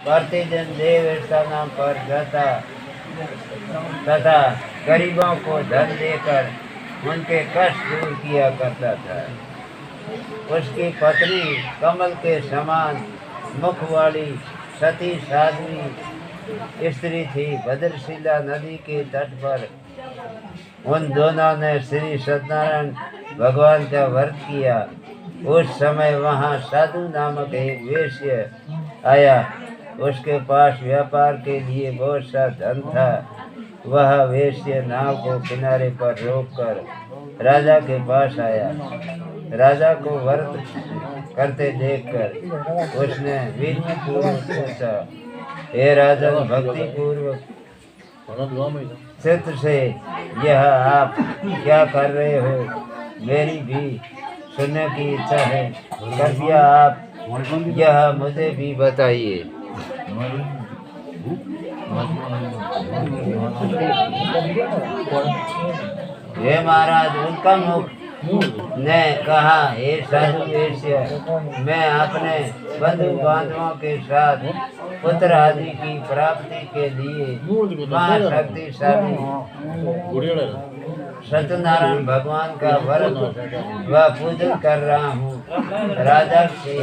प्रतिदिन देव स्थानों पर जाता तथा गरीबों को धन देकर उनके कष्ट दूर किया करता था। उसकी पत्नी कमल के समान मुख वाली सती साध्वी स्त्री थी। भद्रशिला नदी के तट पर उन दोनों ने श्री सत्यनारायण भगवान का व्रत किया। उस समय वहाँ साधु नामक एक वेश्य आया। उसके पास व्यापार के लिए बहुत सा धन था। वह वेश्य नाव को किनारे पर रोककर राजा के पास आया। राजा को व्रत करते देखकर उसने विनय पूर्वक पूछा, हे राजन, भक्ति पूर्वक चित्त से यह आप क्या कर रहे हो? मेरी भी सुनने की इच्छा है। कृपया आप यह मुझे भी बताइए। हे महाराज, उनका मुख ने कहा, हे साधु वेश्य, मैं अपने बंधु बांधवों के साथ पुत्र आदि की प्राप्ति के लिए महाशक्तिशाली सत्यनारायण भगवान का व्रत व पूजन कर रहा हूँ। राजा से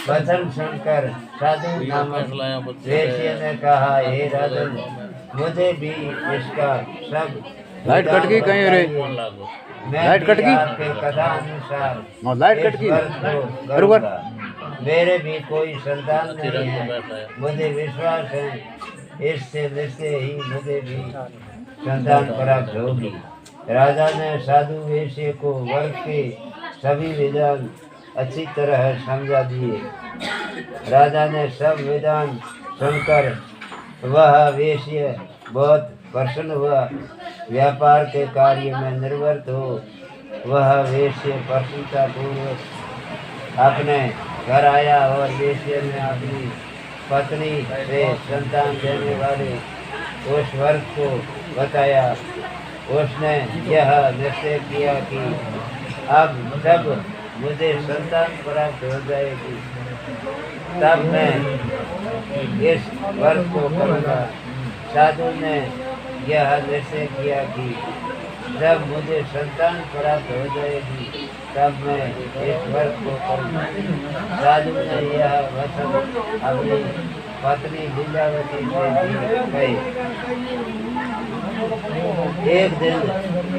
वचन सुनकर साधु नामक वेश्य ने कहा, हे राजन, मुझे भी इसका सब लाइट कट गई कहीं रे? लाइट कट गई आपके कथा अनुसार लाइट कट गई बरोबर। मेरे भी कोई संतान नहीं है। मुझे विश्वास है इससे निश्चय ही मुझे भी संतान प्राप्त होगी। राजा ने साधु वेश्य को व्रत के सभी विधान अच्छी तरह समझा दिए। राजा ने सब विधान सुनकर वह वेश्य बहुत प्रसन्न हुआ। व्यापार के कार्य में निर्वृत हो वह वेश्य प्रसन्नता पूर्वक अपने घर आया और वेश्य ने अपनी पत्नी से संतान देने वाले उस व्रत को बताया। उसने यह निश्चय किया कि अब जब मुझे संतान प्राप्त हो जाएगी तब मैं इस व्रत को करूँगा। साधु ने यह निश्चय किया कि जब मुझे संतान प्राप्त हो जाएगी तब मैं इस व्रत को करूँगा। साधु ने यह वचन अपनी पत्नी लीलावती से कही। एक दिन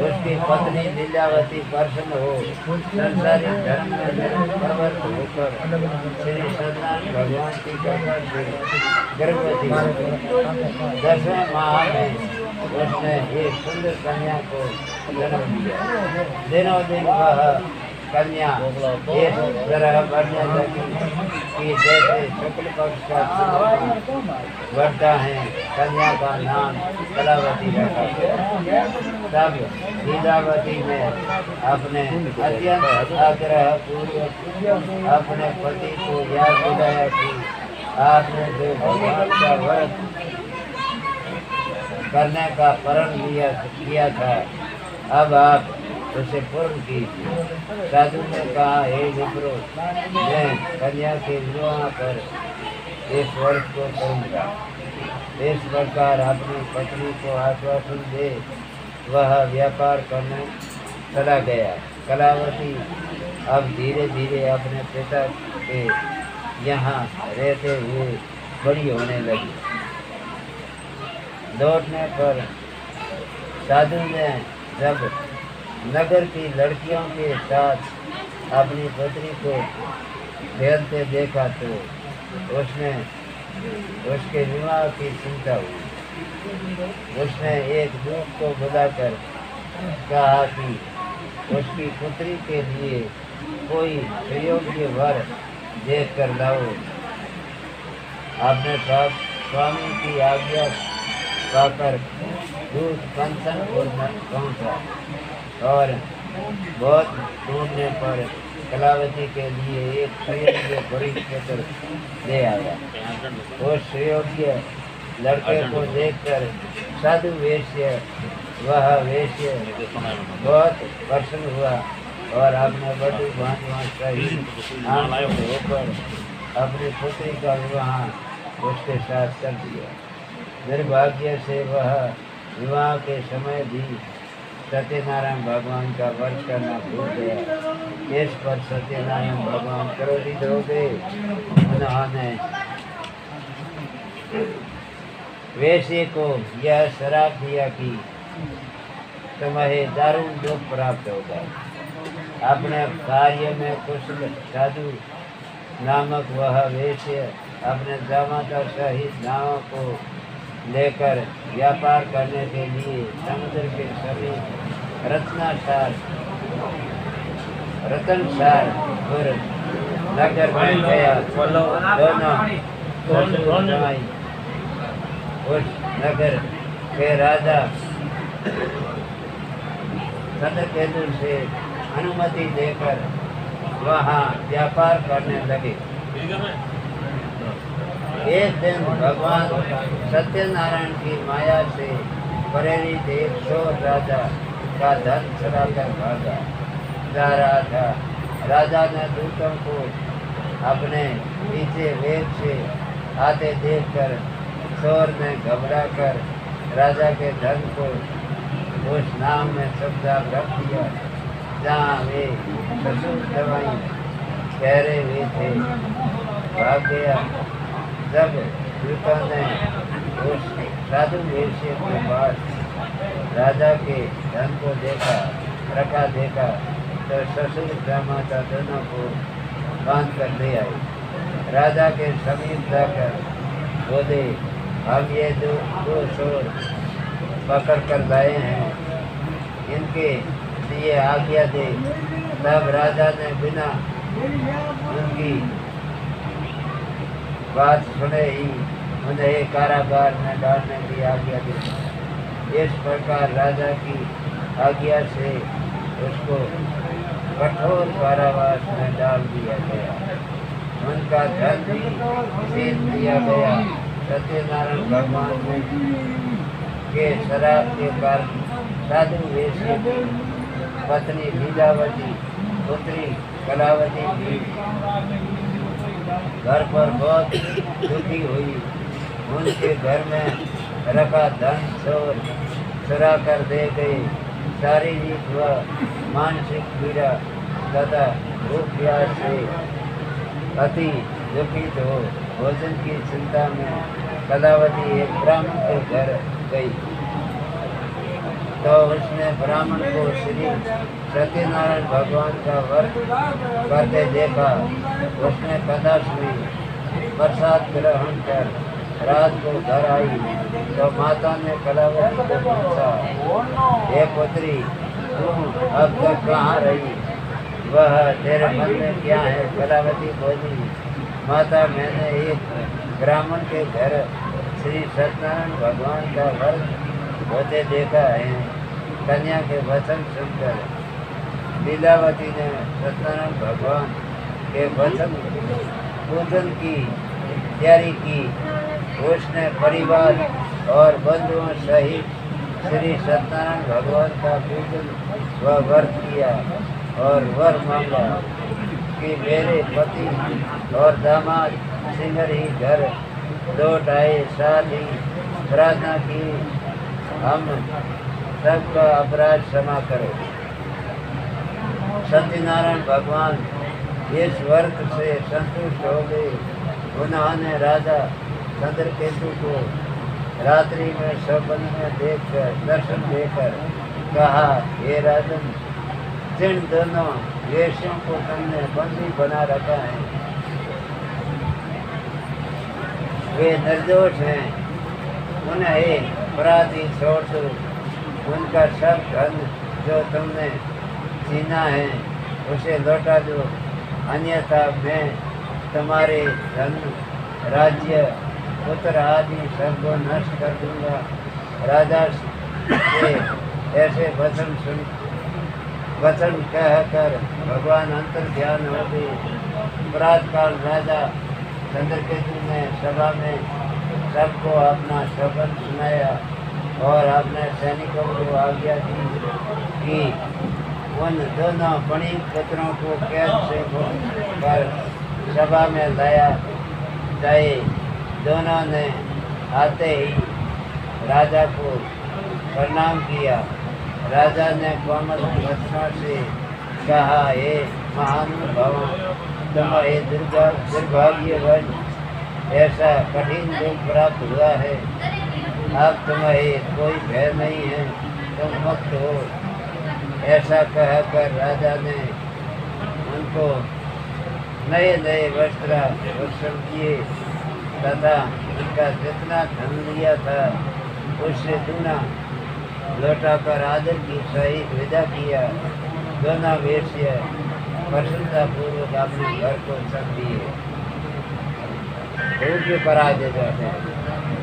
उसकी पत्नी लीलावती प्रसन्न हो संसारिक धर्म में प्रवृत्त होकर श्री सत्यनारायण भगवान की कृपा से गर्भवती हो। 10वें माह में उसने एक सुंदर कन्या को जन्म दिया। दिनों दिन वह कन्या इस तरह बढ़ने लगी कि जैसे शुक्ल पक्ष का बढ़ता है। कन्या का नाम कलावती रखा गया। तब लीलावती ने अपने अत्यंत आग्रह पूर्वक अपने पति को याद दिलाया कि आपने जो भगवान का व्रत करने का प्रण किया था, अब आप उसे पूर्ण कीजिए। साधु ने कहा, हे विप्रो, मैं कन्या के विवाह पर इस व्रत को करूँगा। इस प्रकार अपनी पत्नी को आश्वासन दे वह व्यापार करने चला गया। कलावती अब धीरे धीरे अपने पिता के यहाँ रहते हुए बड़ी होने लगी। लौटने पर साधु ने जब नगर की लड़कियों के साथ अपनी पत्नी को खेलते देखा तो उसने उसके विवाह की चिंता हुई। उसने एक दूत को बुलाकर कहा कि उसकी पुत्री के लिए कोई सुयोग्य वर देख कर लाओ। अपने स्वामी की आज्ञा पाकर दूत कंचनपुर में पहुंचा और बहुत ढूंढने पर कलावती के लिए एक सुयोग्य परिक्षेत्र ले आया। उस सुयोग्य लड़के को देखकर साधु वेश्य वह वेश्य बहुत प्रसन्न हुआ और अपने बड़े भांजों सहित होकर अपनी पुत्री का विवाह उसके साथ कर दिया। निर्भाग्य से वह विवाह के समय भी सत्यनारायण भगवान का वर्ष करना भूल गया। इस पर सत्यनारायण भगवान क्रोधित हो गए। उन्होंने वैश्य को यह श्राप दिया कि तुम्हें दारुण दुख प्राप्त होगा। अपने कार्य में कुशल साधु नामक वह वैश्य अपने दामाद सहित नावों को लेकर व्यापार करने के लिए समुद्र के समीप रतनसार नगर में गया। दोनों उस नगर के राजा चंद्रकेतु से अनुमति देकर वहाँ व्यापार करने लगे। एक दिन भगवान सत्यनारायण की माया से प्रेरित एक चोर राजा का धन चुरा कर भागा जा रहा था। राजा ने दूतों को अपने पीछे वेग से आते देखकर चोर ने घबरा कर राजा के धन को उस नाव में चुपचाप रख दिया जहाँ वे ससुर दवाई ठहरे हुए थे। भाग गया। जब दूतों ने उस साधु वैश्य के पास राजा के धन को रखा देखा तो ससुर दामाद दोनों को बांध कर ले आए। राजा के समीप जाकर बोले, हम ये दो चोर पकड़ कर लाए हैं, इनके लिए आज्ञा दे। तब राजा ने बिना उनकी बात सुने ही उन्हें कारागार में डालने की आज्ञा दी। इस प्रकार राजा की आज्ञा से उसको कठोर कारावास में डाल दिया गया। उनका धन भी छीन लिया गया। सत्यनारायण भगवान के शराब के कारण साधु वैश्य की पत्नी लीलावती पुत्री कलावती भी घर पर बहुत दुखी हुई। उनके घर में रखा धन चोर चुरा कर दे गए। शारीरिक व मानसिक पीड़ा तथा भूख प्यास से अति दुखित हो भोजन की चिंता में कलावती एक ब्राह्मण के घर गई तो उसने ब्राह्मण को श्री सत्यनारायण भगवान का व्रत करते देखा। उसने कदाश्री प्रसाद ग्रहण कर रात को घर आई तो माता ने कलावती को पूछा, हे पुत्री, तुम अब तक कहाँ रही? वह तेरे मन में क्या है? कलावती बोली, माता, मैंने एक ब्राह्मण के घर श्री सत्यनारायण भगवान का व्रत होते देखा है। कन्या के वचन सुनकर लीलावती ने सत्यनारायण भगवान के वचन पूजन की तैयारी की। उसने परिवार और बंधुओं सहित श्री सत्यनारायण भगवान का पूजन व व्रत किया और वर मांगा कि मेरे पति और दामाद शीघ्र ही घर लौट आए। साथ ही प्रार्थना की, हम सबका अपराध क्षमा करो। सत्यनारायण भगवान इस व्रत से संतुष्ट हो गए। उन्होंने राजा चंद्रकेतु को रात्रि में स्वप्न में देखकर दर्शन देकर कहा, हे राजन, जिन दोनों वेश्यों को तुमने बंदी बना रखा है वे निर्दोष हैं, उन्हें अपराध ही छोड़ दो। उनका सब धन जो तुमने छीना है उसे लौटा दो, अन्यथा मैं तुम्हारे धन, राज्य, पुत्र आदि सबको नष्ट कर दूंगा। राजा से ऐसे वचन कहकर भगवान अंतर ध्यान हो गए। प्रातःकाल राजा चंद्रकेतु ने सभा में सबको अपना स्वप्न सुनाया और अपने सैनिकों को आज्ञा दी कि उन दोनों बड़ी पुत्रों को कैद से मुक्त कर सभा में लाया जाए। दोनों ने आते ही राजा को प्रणाम किया। राजा ने कोमल वचनों से कहा, हे महानुभाव, तुम्हें दुर्भाग्यवश ऐसा कठिन दुख प्राप्त हुआ है। अब तुम्हें कोई भय नहीं है, तुम मुक्त हो। ऐसा कहकर राजा ने उनको नए नए वस्त्र भूषण किए तथा उनका जितना धन लिया था उससे दूना लौटाकर आदर की सहित विदा किया। दोनों वेश्य प्रसन्नतापूर्वक अपने घर को चल दिए। उनके पराजय जाते हैं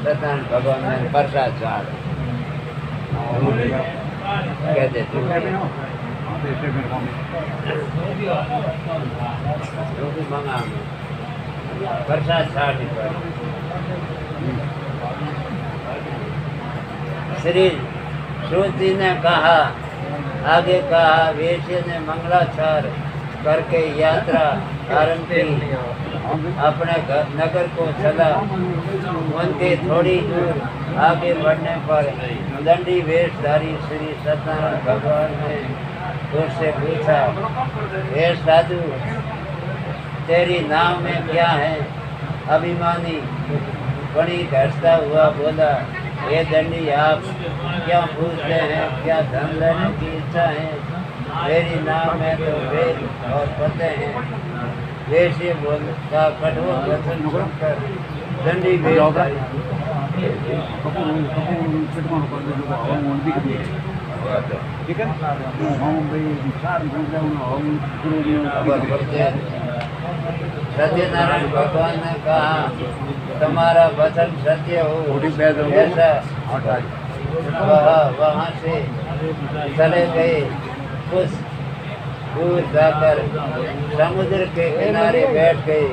सत्यनारायण भगवान ने प्रसाद चार कहते थे मंगा प्रसाद छाड़ पर श्री श्रुति ने कहा, आगे कहा, वेश्य ने मंगलाचार करके यात्रा आरंभ की, अपने नगर को चला। उनके थोड़ी दूर आगे बढ़ने पर दंडी वेशधारी श्री सत्यनारायण भगवान ने उससे पूछा, हे साधु, तेरी नाम में क्या है? अभिमानी बड़ी घसता हुआ बोला, हे दंडी, आप क्या पूछते हैं? क्या धन लेने की इच्छा है? मेरी नाम में तो वेद और पते हैं। वैसे बोलता कठोर वचन सुनकर दंडी वेशधारी ठीक है। सत्यनारायण भगवान ने कहा, तुम्हारा वचन सत्य हो। ऐसा वहाँ से चले गए। कुछ दूर जाकर समुद्र के किनारे बैठ गए।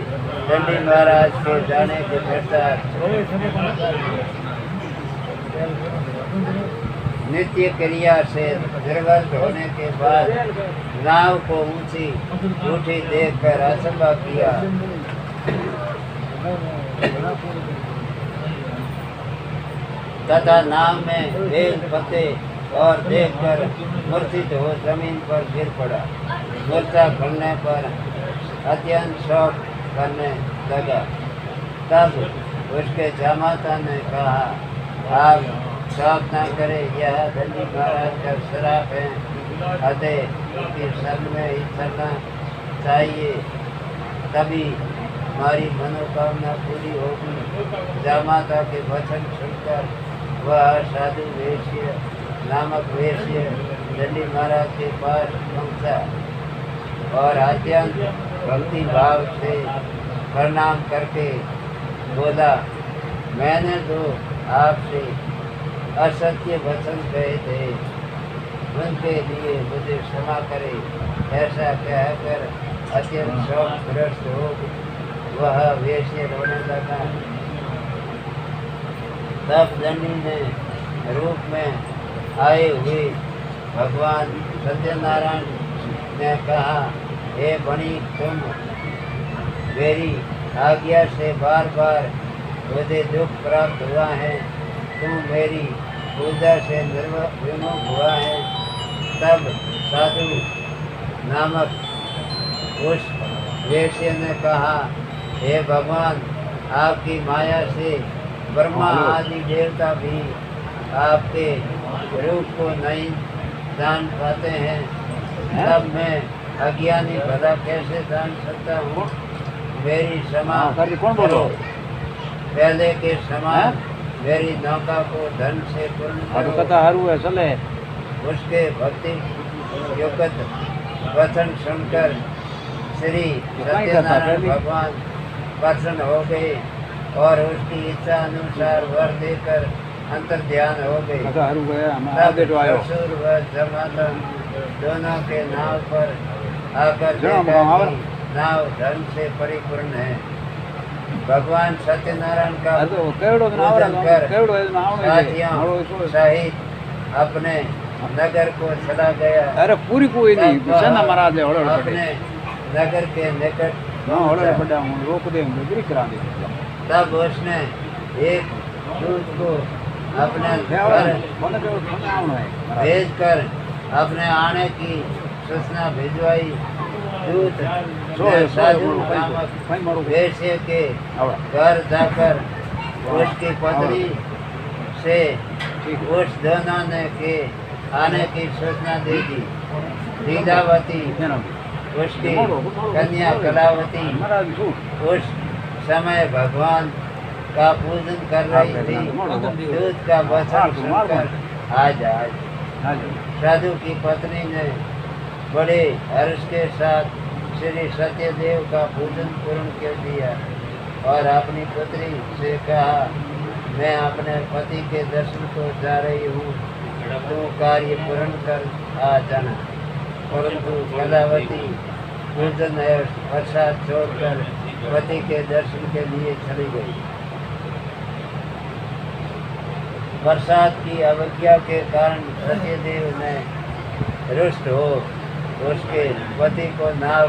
दंडी महाराज के जाने के पश्चात नित्य क्रिया से निर्वस्त होने के बाद नाव को ऊंची उठी देखकर अचंभा किया। तथा नाव में बेल पत्ते और देखकर मूर्छित हो जमीन पर गिर पड़ा। मूर्छा खुलने पर अत्यंत शोक करने लगा। तब उसके जामाता ने कहा, आप शोक न करे, यह दंडी महाराज का श्राप है, अतः उनकी शरण में ही चलना चाहिए, तभी हमारी मनोकामना पूरी होगी। जामाता के वचन सुनकर वह साधु वेश्य नामक वेश्य दंडी महाराज के पास पहुंचा और अत्यंत भक्ति भाव से प्रणाम करके बोला, मैंने तो आपसे असत्य वचन कहे थे, उनके लिए मुझे क्षमा करे। ऐसा कहकर अत्यंत शोकग्रस्त हो वह वेश्य रोने लगा। तब दंडी ने रूप में आए हुए भगवान सत्यनारायण ने कहा, हे बणी, तुम मेरी आज्ञा से बार बार मुझे दुख प्राप्त हुआ है, तुम मेरी पूजा से विमुख हुआ है। तब साधु नामक उस वेश्य ने कहा, हे भगवान, आपकी माया से ब्रह्मा आदि देवता भी आपके रूप को नहीं जान पाते हैं, तब मैं अज्ञानी भला कैसे जान सकता हूँ? मेरी क्षमा करो। पहले के समान मेरी नौका को धन से पूर्ण करो। उसके भक्ति युक्त वचन सुनकर श्री सत्यनारायण भगवान प्रसन्न हो गए और उसकी इच्छा अनुसार वर देकर अंतर ध्यान हो गए। तब असुर व जमाता दोनों के नाव पर आकर देखा कि नाव धन से परिपूर्ण है। भगवान सत्यनारायण का पूजन कर साथियों सहित अपने नगर को चला गया। अरे पूरी कोई नहीं महाराज अपने नगर के निकट रोक दे तब उसने एक दूत को अपने घर भेज कर अपने आने की सूचना भिजवाई। दूत ने साधु नामक वेश्या के घर जाकर उसकी पत्नी से उस दोनों ने के आने की सूचना दे दी। लीलावती उसकी कन्या कलावती उस समय भगवान का पूजन कर रही थी। दूत का वचन सुनकर आज साधु की पत्नी ने बड़े हर्ष के साथ श्री सत्यदेव का पूजन पूर्ण कर दिया और अपनी पुत्री से कहा, मैं अपने पति के दर्शन को जा रही हूँ, तू कार्य पूर्ण कर आ जाना। परंतु कलावती पूजन एवं प्रसाद छोड़कर पति के दर्शन के लिए चली गई। प्रसाद की अवज्ञा के कारण सत्यदेव ने रुष्ट हो उसके पति को नाव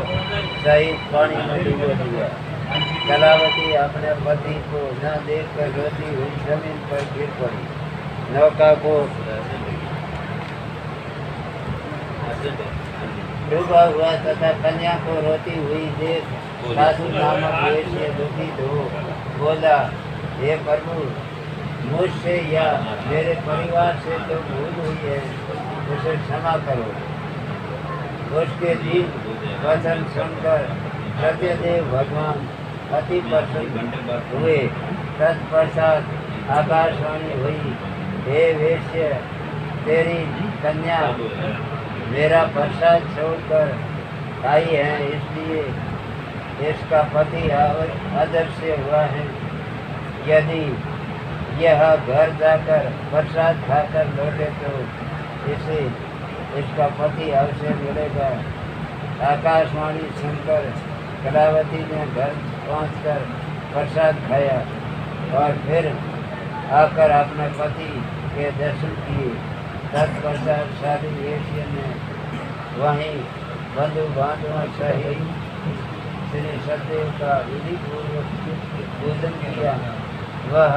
सहित पानी में डुबो दिया। कलावती अपने पति को न देखकर रोती हुई जमीन पर गिर पड़ी। नौका को डूबा हुआ तथा कन्या को रोती हुई देख साधु नामक वेश्या दुखित हो बोला, हे प्रभु, मुझसे या मेरे परिवार से जो भूल हुई है उसे क्षमा करो। उसके दीन वचन सुनकर सत्यदेव भगवान अति प्रसन्न हुए। तत्पश्चात आकाशवाणी हुई, हे वेश्य, तेरी कन्या मेरा प्रसाद छोड़कर आई है, इसलिए इसका पति अदृश्य हुआ है। यदि यह घर जाकर प्रसाद खाकर लौटे तो इसे इसका पति अवश्य मिलेगा। आकाशवाणी सुनकर कलावती ने घर पहुंचकर प्रसाद खाया और फिर आकर अपने पति के दर्शन किए। तत्पश्चात साधु वेश्या ने वहीं बंधु बांधवों सहित श्री सत्यदेव का विधि पूर्वक पूजन किया। वह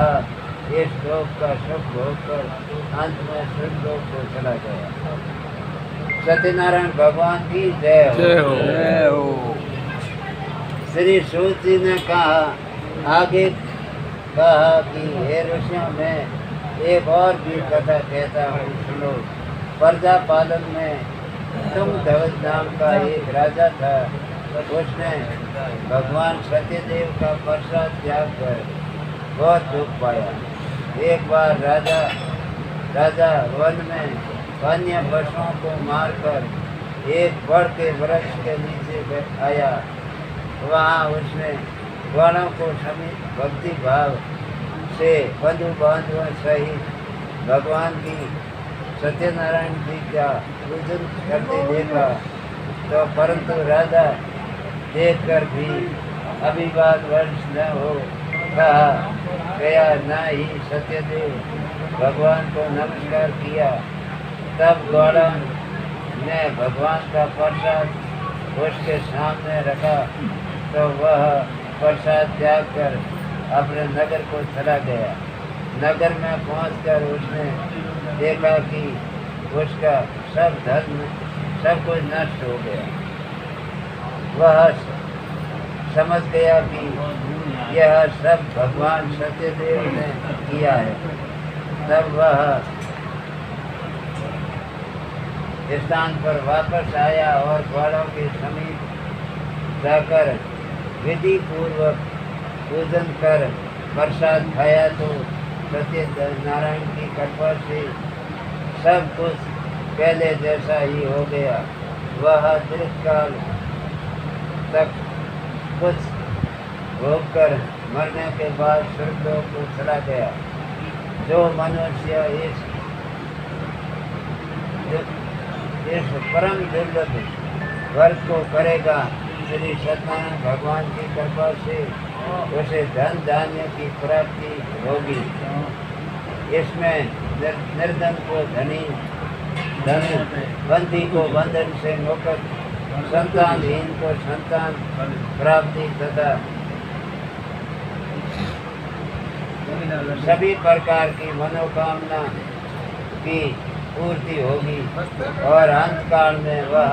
इस लोक का सुख भोग कर अंत में स्वर्ग लोक को चला गया। सत्यनारायण भगवान की जय हो। श्री सूत जी ने कहा, आगे कहा कि हे ऋषियों, में एक और भी कथा कहता हूँ, सुनो। प्रजा पालन में तुम ध्वज नाम का एक राजा था। उसने भगवान सत्यदेव का प्रसाद त्याग कर बहुत दुख पाया। एक बार राजा वन में वन्य पशुओं को मारकर एक बड़ के वृक्ष के नीचे आया। वहाँ उसने गणों को समित भक्ति भाव से बंधु बांधवों सहित भगवान की सत्यनारायण जी का पूजन करते देखा। तो परंतु राजा देखकर भी अभिवाद वर्ष न हो कहा गया, न ही सत्यदेव भगवान को नमस्कार किया। तब गौड़ा ने भगवान का प्रसाद उसके सामने रखा तो वह प्रसाद त्याग कर अपने नगर को चला गया। नगर में पहुंचकर उसने देखा कि उसका सब धर्म सब कुछ नष्ट हो गया। वह समझ गया कि यह सब भगवान सत्यदेव ने किया है। तब वह स्थान पर वापस आया और गौड़ों के समीप जाकर विधि पूर्वक पूजन कर प्रसाद खाया तो सत्यनारायण की कृपा से सब कुछ पहले जैसा ही हो गया। वह दीर्घकाल तक कुछ भोग कर मरने के बाद स्वर्गलोक को चला गया। जो मनुष्य इस परम दुर्लभ वर्ष को करेगा, श्री सत्यनारायण भगवान की कृपा से उसे धन धान्य की प्राप्ति होगी। इसमें निर्धन को धनी, धन बंदी को बंधन से मुक्त, संतानहीन को संतान प्राप्ति तथा सभी प्रकार की मनोकामना की पूर्ति होगी और अंतकाल में वह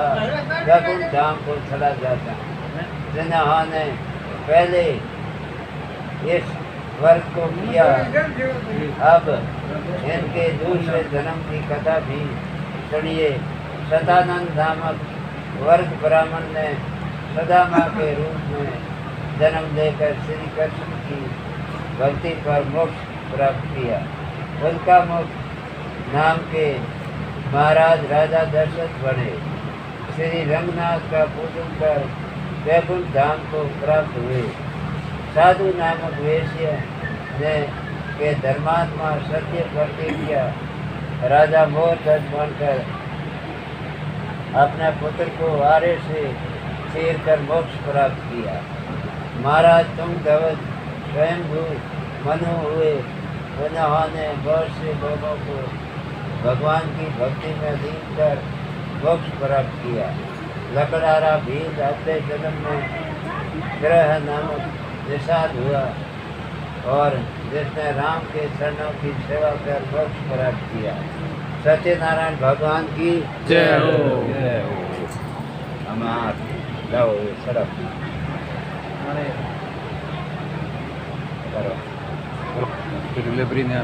वैकुंठ धाम को चला जाता है। जिन्होंने पहले इस वर्ग को किया, अब इनके दूसरे जन्म की कथा भी सुनिए। सदानंद नामक वर्ग ब्राह्मण ने सदामा के रूप में जन्म लेकर श्री कृष्ण की भक्ति पर मोक्ष प्राप्त किया। उनका मुख नाम के महाराज राजा दशरथ बने। श्री रंगनाथ का पूजन कर वैकुंठ धाम को प्राप्त हुए। साधु नामक वेश्य ने के धर्मात्मा सत्य प्रतिज्ञा राजा मोहध्वज बनकर अपने पुत्र को आरे से चीर कर मोक्ष प्राप्त किया। महाराज तुंगध्वज स्वयंभू मनु हुए। उन्होंने बहुत से लोगों को भगवान की भक्ति में लीन कर मोक्ष प्राप्त किया। लकड़ारा भील अपने जन्म में ग्रह नामक निषाद हुआ और जिसने राम के चरणों की सेवा कर मोक्ष प्राप्त किया। सत्यनारायण भगवान की जय हो। हमार जाओ सड़क करो डिलीवरी ने